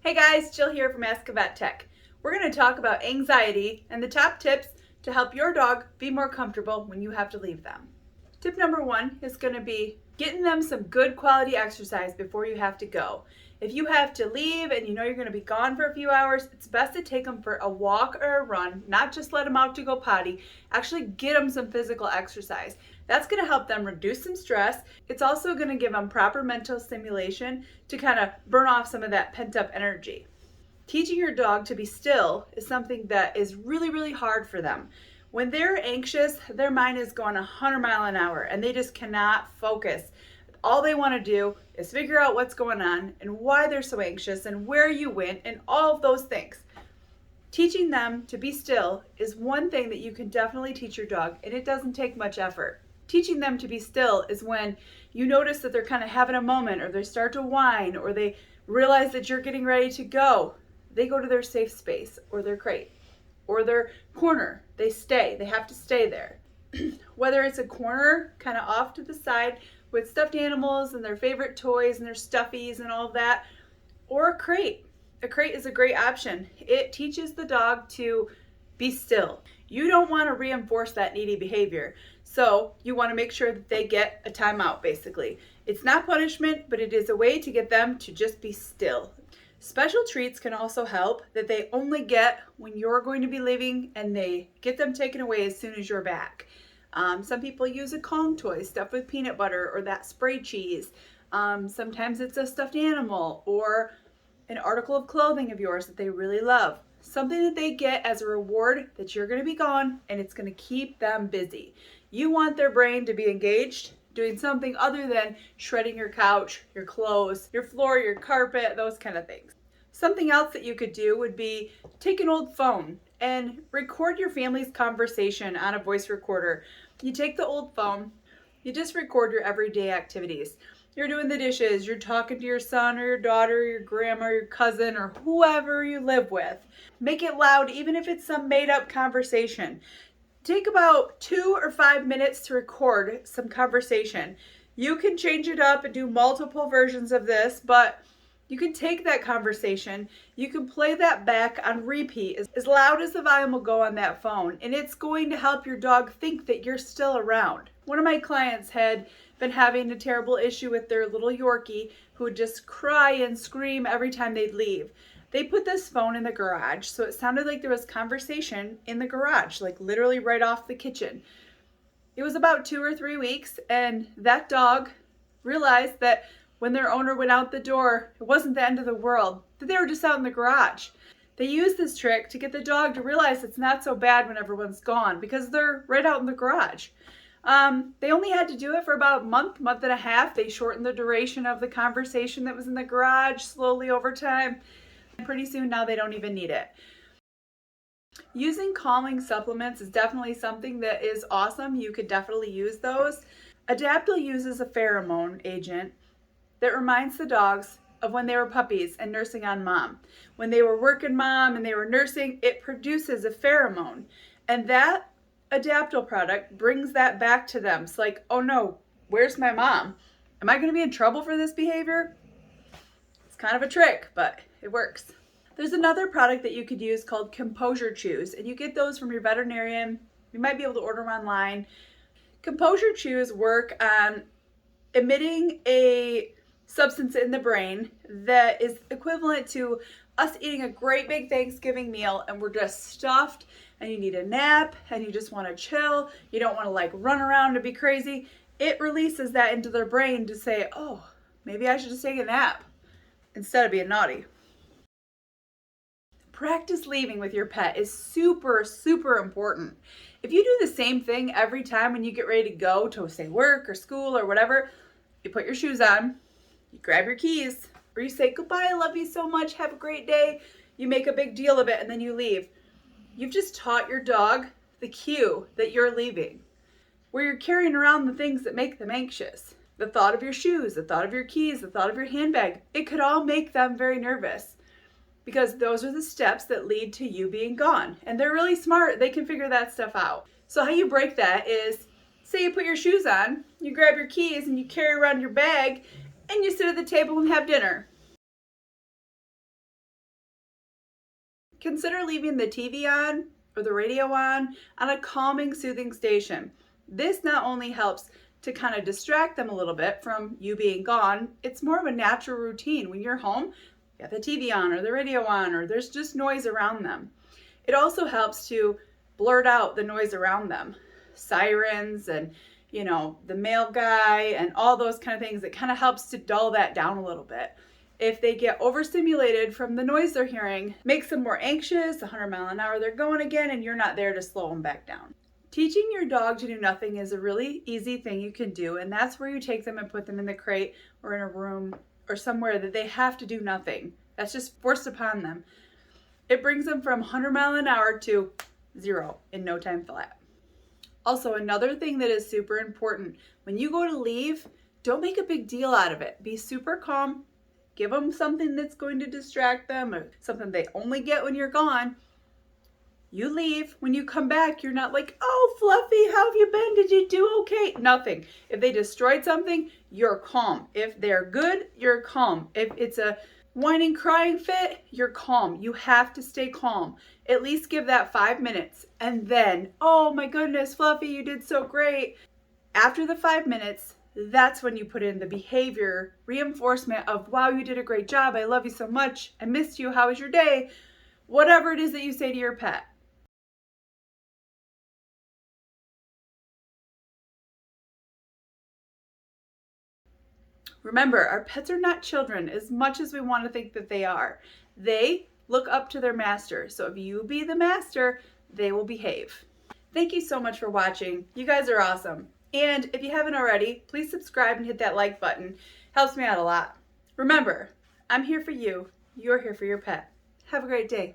Hey guys, Jill here from Ask a Vet Tech. We're going to talk about anxiety and the top tips to help your dog be more comfortable when you have to leave them. Tip number one is going to be getting them some good quality exercise before you have to go. If you have to leave and you know you're going to be gone for a few hours, it's best to take them for a walk or a run, not just let them out to go potty. Actually get them some physical exercise. That's going to help them reduce some stress. It's also going to give them proper mental stimulation to kind of burn off some of that pent up energy. Teaching your dog to be still is something that is really, really hard for them. When they're anxious, their mind is going 100 miles an hour and they just cannot focus. All they want to do is figure out what's going on and why they're so anxious and where you went and all of those things. Teaching them to be still is one thing that you can definitely teach your dog, and it doesn't take much effort. Teaching them to be still is when you notice that they're kind of having a moment, or they start to whine, or they realize that you're getting ready to go. They go to their safe space or their crate or their corner. They stay. They have to stay there. Whether it's a corner kind of off to the side with stuffed animals and their favorite toys and their stuffies and all of that, or a crate. A crate is a great option. It teaches the dog to be still. You don't want to reinforce that needy behavior. So you want to make sure that they get a timeout, basically. It's not punishment, but it is a way to get them to just be still. Special treats can also help that they only get when you're going to be leaving, and they get them taken away as soon as you're back. Some people use a Kong toy stuffed with peanut butter or that spray cheese. Sometimes it's a stuffed animal or an article of clothing of yours that they really love. Something that they get as a reward that you're going to be gone, and it's going to keep them busy. You want their brain to be engaged doing something other than shredding your couch, your clothes, your floor, your carpet, those kind of things. Something else that you could do would be take an old phone and record your family's conversation on a voice recorder. You take the old phone, you just record your everyday activities. You're doing the dishes, you're talking to your son or your daughter, your grandma, your cousin, or whoever you live with. Make it loud, even if it's some made up conversation. Take about 2 or 5 minutes to record some conversation. You can change it up and do multiple versions of this, but you can take that conversation, you can play that back on repeat as loud as the volume will go on that phone, and it's going to help your dog think that you're still around. One of my clients had been having a terrible issue with their little Yorkie who would just cry and scream every time they'd leave. They put this phone in the garage, so it sounded like there was conversation in the garage, like literally right off the kitchen. It was about 2 or 3 weeks, and that dog realized that when their owner went out the door, it wasn't the end of the world, that they were just out in the garage. They used this trick to get the dog to realize it's not so bad when everyone's gone because they're right out in the garage. They only had to do it for about a month and a half. They shortened the duration of the conversation that was in the garage slowly over time. And pretty soon now they don't even need it. Using calming supplements is definitely something that is awesome. You could definitely use those. Adaptil uses a pheromone agent that reminds the dogs of when they were puppies and nursing on mom. When they were working mom and they were nursing, it produces a pheromone. And that Adaptil product brings that back to them. It's like, oh no, where's my mom? Am I going to be in trouble for this behavior? It's kind of a trick, but it works. There's another product that you could use called Composure Chews, and you get those from your veterinarian. You might be able to order them online. Composure Chews work on emitting a substance in the brain that is equivalent to us eating a great big Thanksgiving meal and we're just stuffed and you need a nap and you just want to chill. You don't want to like run around and be crazy. It releases that into their brain to say, oh, maybe I should just take a nap instead of being naughty. Practice leaving with your pet is super, super important. If you do the same thing every time when you get ready to go to, say, work or school or whatever, you put your shoes on, you grab your keys, or you say, goodbye, I love you so much, have a great day. You make a big deal of it and then you leave. You've just taught your dog the cue that you're leaving, where you're carrying around the things that make them anxious. The thought of your shoes, the thought of your keys, the thought of your handbag, it could all make them very nervous because those are the steps that lead to you being gone. And they're really smart. They can figure that stuff out. So how you break that is, say you put your shoes on, you grab your keys and you carry around your bag and you sit at the table and have dinner. consider leaving the TV on or the radio on a calming, soothing station. This not only helps to kind of distract them a little bit from you being gone, it's more of a natural routine. When you're home, you have the TV on or the radio on, or there's just noise around them. It also helps to blurt out the noise around them. Sirens and, the mail guy and all those kind of things. It kind of helps to dull that down a little bit. If they get overstimulated from the noise they're hearing, makes them more anxious, 100 miles an hour they're going again, and you're not there to slow them back down. Teaching your dog to do nothing is a really easy thing you can do, and that's where you take them and put them in the crate or in a room or somewhere that they have to do nothing. That's just forced upon them. It brings them from 100 miles an hour to 0 in no time flat. Also, another thing that is super important, when you go to leave, don't make a big deal out of it. Be super calm. Give them something that's going to distract them or something they only get when you're gone. You leave. When you come back, you're not like, oh, Fluffy, how have you been? Did you do okay? Nothing. If they destroyed something, you're calm. If they're good, you're calm. If it's a whining, crying fit, you're calm. You have to stay calm. At least give that 5 minutes. And then, oh my goodness, Fluffy, you did so great. After the 5 minutes, that's when you put in the behavior reinforcement of, wow, you did a great job. I love you so much. I missed you. How was your day? Whatever it is that you say to your pet. Remember, our pets are not children as much as we want to think that they are. They look up to their master. So if you be the master, they will behave. Thank you so much for watching. You guys are awesome. And if you haven't already, please subscribe and hit that like button. Helps me out a lot. Remember, I'm here for you. You're here for your pet. Have a great day.